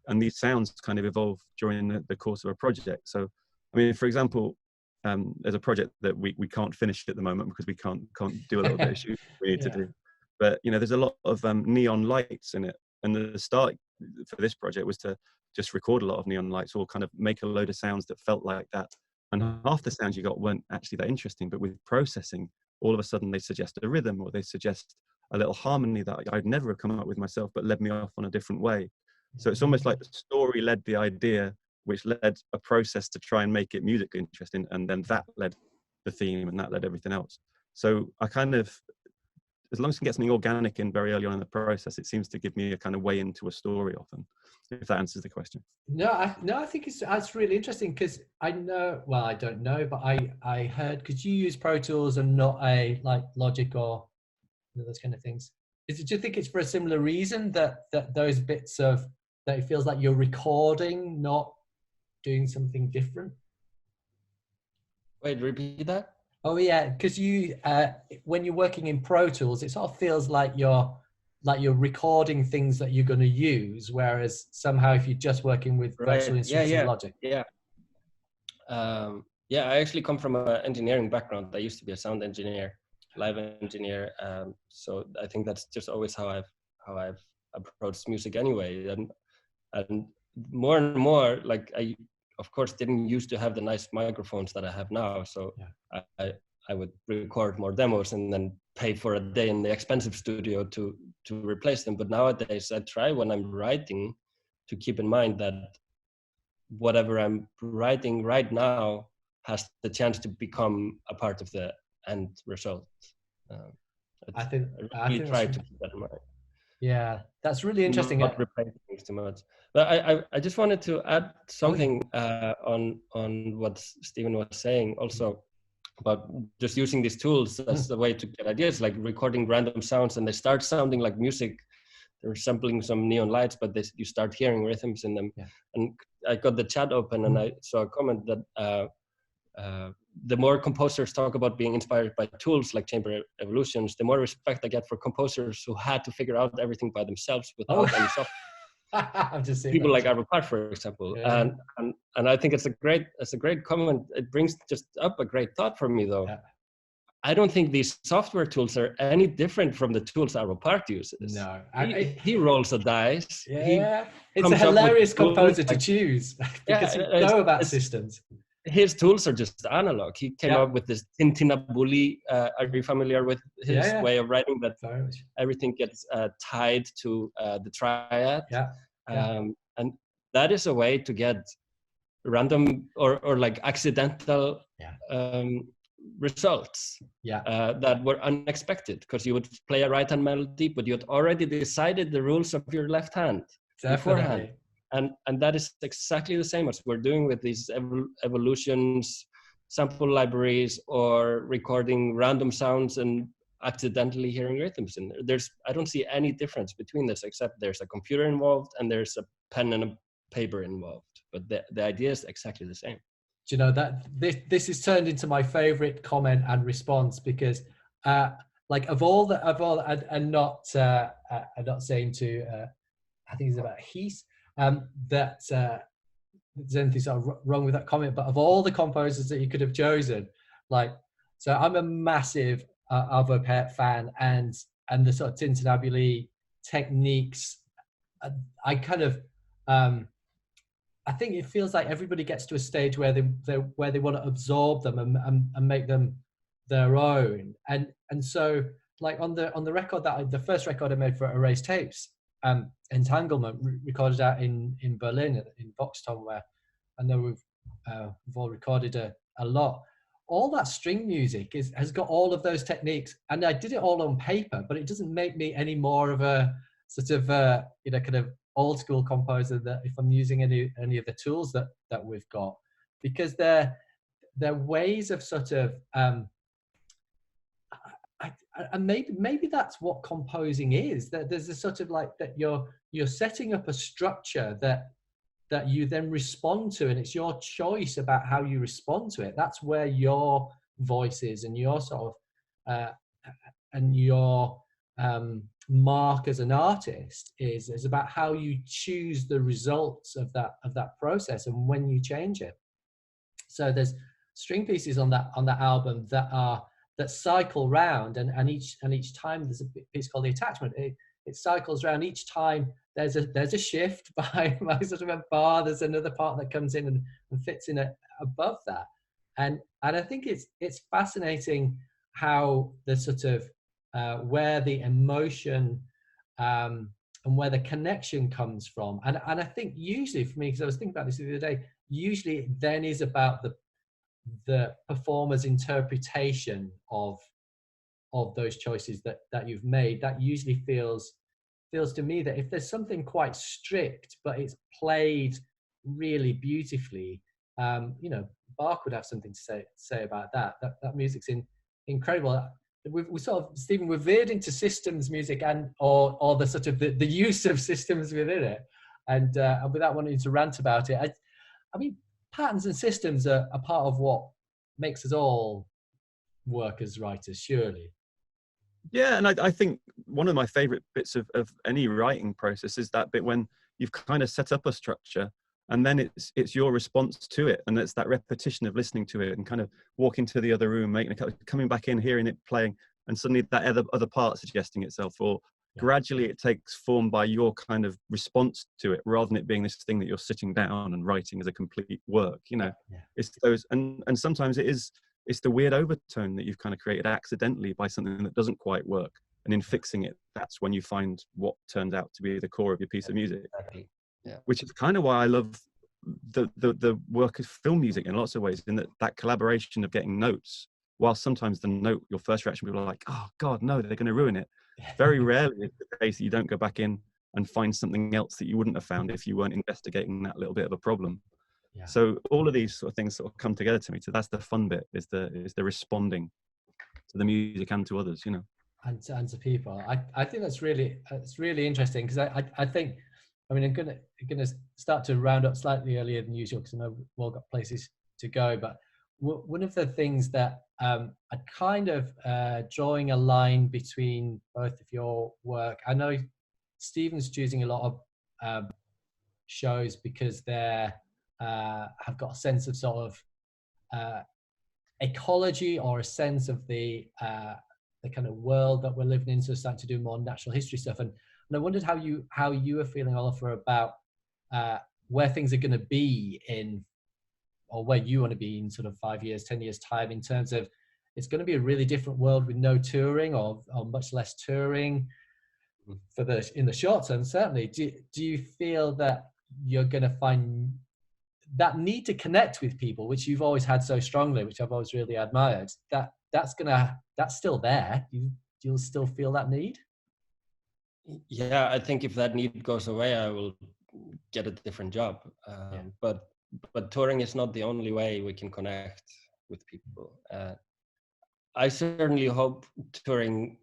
S3: and these sounds kind of evolve during the course of a project. So, I mean, for example, there's a project that we can't finish at the moment because we can't do a little bit of shooting we need to do. But there's a lot of neon lights in it, and the start for this project was to just record a lot of neon lights, or kind of make a load of sounds that felt like that. And half the sounds you got weren't actually that interesting, but with processing, all of a sudden they suggest a rhythm, or they suggest a little harmony that I'd never have come up with myself, but led me off on a different way. So it's almost like the story led the idea, which led a process to try and make it musically interesting, and then that led the theme, and that led everything else. So I kind of as long as you can get something organic in very early on in the process, it seems to give me a kind of way into a story often, if that answers the question.
S1: No, I think that's really interesting, because I know, well, I don't know, but I heard, because you use Pro Tools and not a like Logic or those kind of things. Do you think it's for a similar reason that those bits of, that it feels like you're recording, not doing something different?
S2: Wait, repeat that?
S1: Oh yeah, because you when you're working in Pro Tools, it sort of feels like you're recording things that you're going to use, whereas somehow if you're just working with virtual instruments and Logic.
S2: Yeah, I actually come from an engineering background. I used to be a sound engineer, live engineer. So I think that's just always how I've approached music anyway. And more and more, like I, of course, didn't used to have the nice microphones that I have now. So yeah. I would record more demos and then pay for a day in the expensive studio to replace them. But nowadays I try, when I'm writing, to keep in mind that whatever I'm writing right now has the chance to become a part of the end result. I really try to keep that in mind.
S1: Yeah, that's really interesting.
S2: Not replace things too much. But I just wanted to add something on what Stephen was saying also about just using these tools as a way to get ideas, like recording random sounds, and they start sounding like music. They're sampling some neon lights, but you start hearing rhythms in them. Yeah. And I got the chat open, and I saw a comment that the more composers talk about being inspired by tools like chamber evolutions, the more respect I get for composers who had to figure out everything by themselves without any software.
S1: I'm just saying
S2: people like Ólafur, for example. Yeah. And I think it's a great comment. It brings just up a great thought for me, though. Yeah. I don't think these software tools are any different from the tools Ólafur uses.
S1: No.
S2: He rolls a dice.
S1: Yeah. It's a hilarious composer to choose, because you know about systems.
S2: His tools are just analog. He came up with this Tintinabuli. Are you familiar with his way of writing, that everything gets tied to the triad? And that is a way to get random or like accidental results that were unexpected, because you would play a right hand melody, but you had already decided the rules of your left hand beforehand. And that is exactly the same as we're doing with these evolutions, sample libraries, or recording random sounds and accidentally hearing rhythms. And I don't see any difference between this, except there's a computer involved and there's a pen and a paper involved. But the idea is exactly the same.
S1: Do you know that this has turned into my favorite comment and response, because like of all and not saying to I think it's about Heath, that there's anything sort of wrong with that comment, but of all the composers that you could have chosen, like, so I'm a massive Avo Pet fan, and the sort of Tintinabuli techniques, I kind of I think it feels like everybody gets to a stage where they want to absorb them and make them their own, and so like on the record that the first record I made for Erased Tapes, Entanglement, recorded out in Berlin in Voxton, where I know we've all recorded a lot. All that string music has got all of those techniques, and I did it all on paper, but it doesn't make me any more of a sort of kind of old school composer that if I'm using any of the tools that we've got, because they're ways of sort of and maybe that's what composing is, that there's a sort of like that you're setting up a structure that you then respond to, and it's your choice about how you respond to it. That's where your voice is, and your sort of and your mark as an artist is about how you choose the results of that process and when you change it. So there's string pieces on that album that cycle round, and each time there's a piece called The Attachment. It cycles around. Each time there's a shift by sort of a bar. There's another part that comes in and fits in above that, and I think it's fascinating how the sort of where the emotion and where the connection comes from, and I think usually for me, because I was thinking about this the other day, usually it then is about the performer's interpretation of of those choices that you've made, that usually feels to me that if there's something quite strict but it's played really beautifully, you know, Bach would have something to say about that music's incredible. We sort of, Stephen, we've veered into systems music and or the sort of the use of systems within it, and without wanting to rant about it, I mean, patterns and systems are a part of what makes us all work as writers, surely.
S3: Yeah, and I think one of my favorite bits of any writing process is that bit when you've kind of set up a structure, and then it's your response to it, and it's that repetition of listening to it and kind of walking to the other room, coming back in, hearing it playing, and suddenly that other part suggesting itself, or gradually it takes form by your kind of response to it, rather than it being this thing that you're sitting down and writing as a complete work. You know, it's those, and sometimes it's the weird overtone that you've kind of created accidentally by something that doesn't quite work. And in fixing it, that's when you find what turns out to be the core of your piece of music.
S2: Exactly. Yeah.
S3: Which is kind of why I love the work of film music in lots of ways, in that collaboration of getting notes. While sometimes the note, your first reaction, people are like, oh God, no, they're going to ruin it. Very rarely is the case that you don't go back in and find something else that you wouldn't have found if you weren't investigating that little bit of a problem. Yeah. So all of these sort of things sort of come together to me. So that's the fun bit, is the responding to the music and to others, you know.
S1: And to people. I think it's really interesting, because I think, I mean, I'm gonna start to round up slightly earlier than usual, because I know we've all got places to go. But one of the things that I kind of drawing a line between both of your work. I know Stephen's choosing a lot of shows because they're have got a sense of sort of ecology, or a sense of the kind of world that we're living in, so starting to do more natural history stuff. And I wondered how you were feeling, Ólafur, about where things are going to be in, or where you want to be in sort of 5 years, 10 years time, in terms of it's going to be a really different world with no touring, or much less touring in the short term, certainly. Do you feel that you're going to find that need to connect with people, which you've always had so strongly, which I've always really admired, that's still there? You'll still feel that need?
S2: Yeah, I think if that need goes away, I will get a different job. But touring is not the only way we can connect with people. I certainly hope touring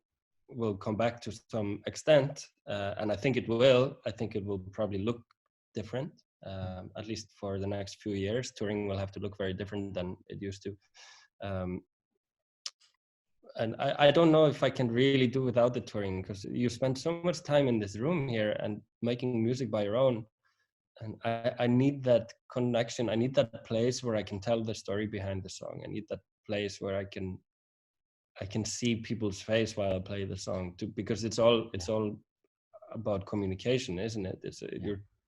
S2: will come back to some extent, and I think it will. I think it will probably look different, at least for the next few years. Touring will have to look very different than it used to. And I don't know if I can really do without the touring, because you spend so much time in this room here and making music by your own. And I need that connection. I need that place where I can tell the story behind the song. I need that place where I can see people's face while I play the song too, because it's all about communication, isn't it?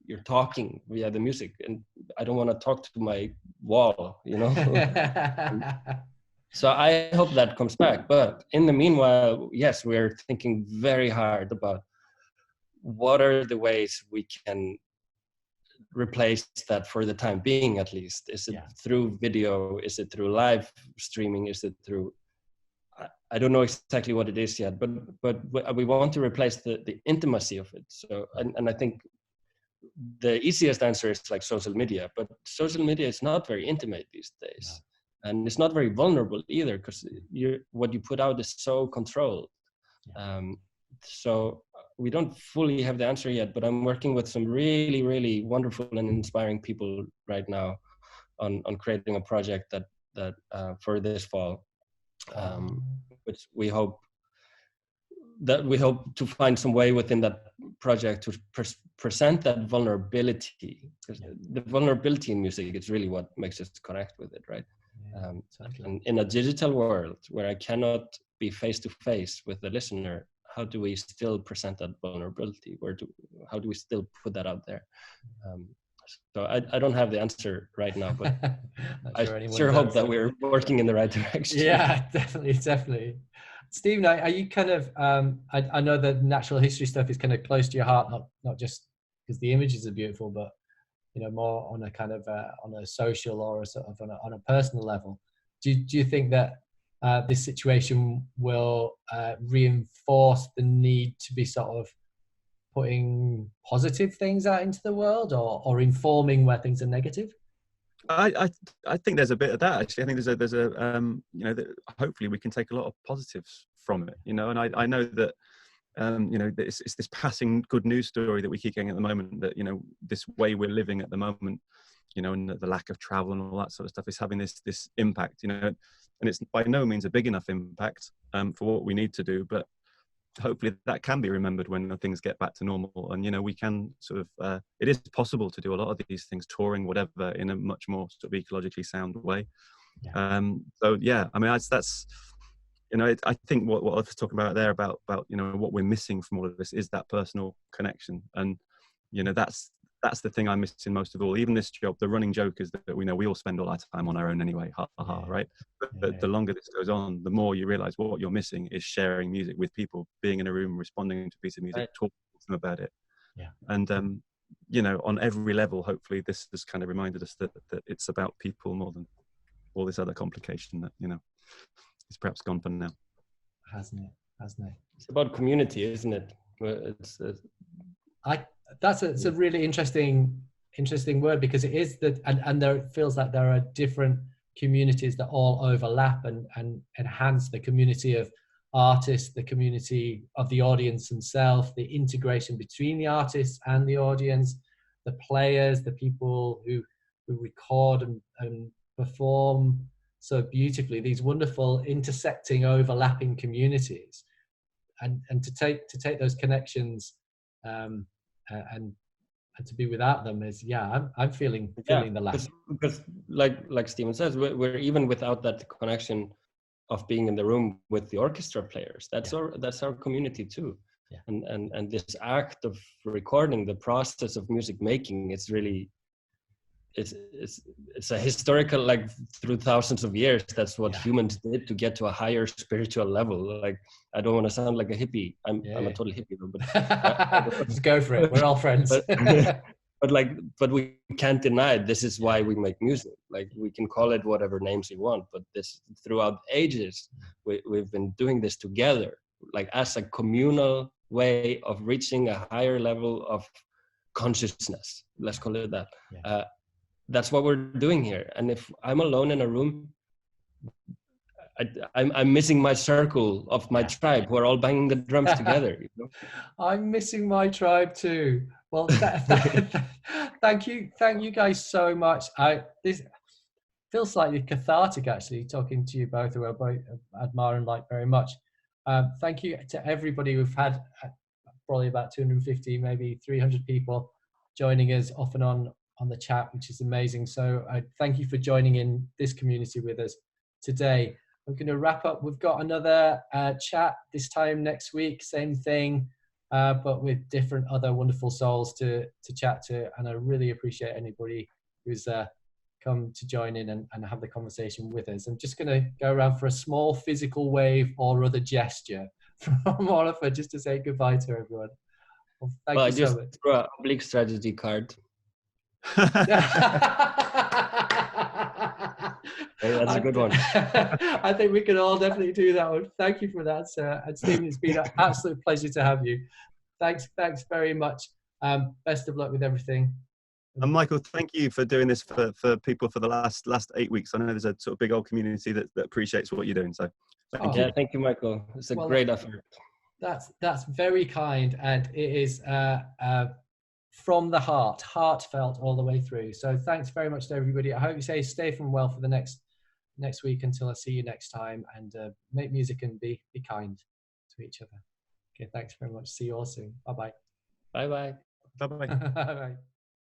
S2: You're talking via the music, and I don't want to talk to my wall, you know. So I hope that comes back. But in the meanwhile, yes, we're thinking very hard about what are the ways we can replace that for the time being, at least. Is it through video? Is it through live streaming? Is it through, I don't know exactly what it is yet, but we want to replace the intimacy of it. So, and I think the easiest answer is like social media, but social media is not very intimate these days. No. And it's not very vulnerable either, because what you put out is so controlled. So we don't fully have the answer yet, but I'm working with some really, really wonderful and inspiring people right now on creating a project that for this fall, which we hope to find some way within that project to present that vulnerability, because the vulnerability in music is really what makes us connect with it, right? And in a digital world where I cannot be face to face with the listener, how do we still present that vulnerability? How do we still put that out there? So I don't have the answer right now, but I sure hope that we're working in the right direction.
S1: Yeah, definitely. Stephen, are you kind of, I know the natural history stuff is kind of close to your heart, not just because the images are beautiful, but you know, more on a kind of on a social or a sort of on a personal level. Do you think that this situation will reinforce the need to be sort of putting positive things out into the world, or informing where things are negative?
S3: I think there's a bit of that, actually. I think there's a you know, that hopefully we can take a lot of positives from it, you know. And I know that you know, it's this passing good news story that we keep getting at the moment, that, you know, this way we're living at the moment, you know, and the lack of travel and all that sort of stuff is having this impact, you know. And it's by no means a big enough impact for what we need to do, but hopefully that can be remembered when things get back to normal. And, you know, we can sort of it is possible to do a lot of these things, touring, whatever, in a much more sort of ecologically sound way. So yeah, I mean, that's you know, I think what I was talking about there about you know, what we're missing from all of this is that personal connection. And, you know, that's the thing I'm missing most of all. Even this job, the running joke is that we know we all spend all our time on our own anyway, right? But the longer this goes on, the more you realize what you're missing is sharing music with people, being in a room, responding to a piece of music, talking to them about it. And you know, on every level, hopefully this has kind of reminded us that it's about people more than all this other complication that, you know, is perhaps gone for now.
S1: Hasn't it?
S2: It's about community, isn't it? It's
S1: a really interesting word, because it is that, and there, it feels like there are different communities that all overlap and enhance the community of artists, the community of the audience themselves, the integration between the artists and the audience, the players, the people who record and perform so beautifully, these wonderful intersecting, overlapping communities, and to take those connections and to be without them is, I'm feeling the lack.
S2: Because like Stephen says, we're even without that connection of being in the room with the orchestra players. That's our community too. And this act of recording, the process of music making, it's really it's a historical, like, through thousands of years, that's what humans did to get to a higher spiritual level. Like, I don't want to sound like a hippie. I'm a total hippie though, but
S1: just go for it. We're all friends.
S2: but we can't deny this is why we make music. Like, we can call it whatever names you want, but this, throughout ages, we've been doing this together, like as a communal way of reaching a higher level of consciousness. Let's call it that. That's what we're doing here. And if I'm alone in a room, I'm missing my circle of my tribe who are all banging the drums together. You know?
S1: I'm missing my tribe too. Well, thank you guys so much. This feels slightly cathartic, actually, talking to you both, who I both admire and like very much. Thank you to everybody. We've had probably about 250, maybe 300 people joining us off and on the chat, which is amazing. So thank you for joining in this community with us today. I'm going to wrap up. We've got another chat this time next week, same thing, but with different other wonderful souls to chat to. And I really appreciate anybody who's come to join in and have the conversation with us. I'm just going to go around for a small physical wave or other gesture from Ólafur, just to say goodbye to everyone. Well, thank you so much.
S2: Throw a oblique strategy card. That's a good one.
S1: I think we can all definitely do that one. Thank you for that, sir. And Stephen, it's been an absolute pleasure to have you. Thanks very much. Best of luck with everything.
S3: And Michael, thank you for doing this for people for the last 8 weeks. I know there's a sort of big old community that appreciates what you're doing. So thank you.
S2: Thank you, Michael. It's a great effort.
S1: That's very kind, and it is from the heart, heartfelt all the way through. So thanks very much to everybody. I hope you stay safe and well for the next week until I see you next time, and make music and be kind to each other. Okay, thanks very much. See you all soon. Bye-bye.
S2: Bye-bye.
S3: Bye-bye.
S1: Bye-bye.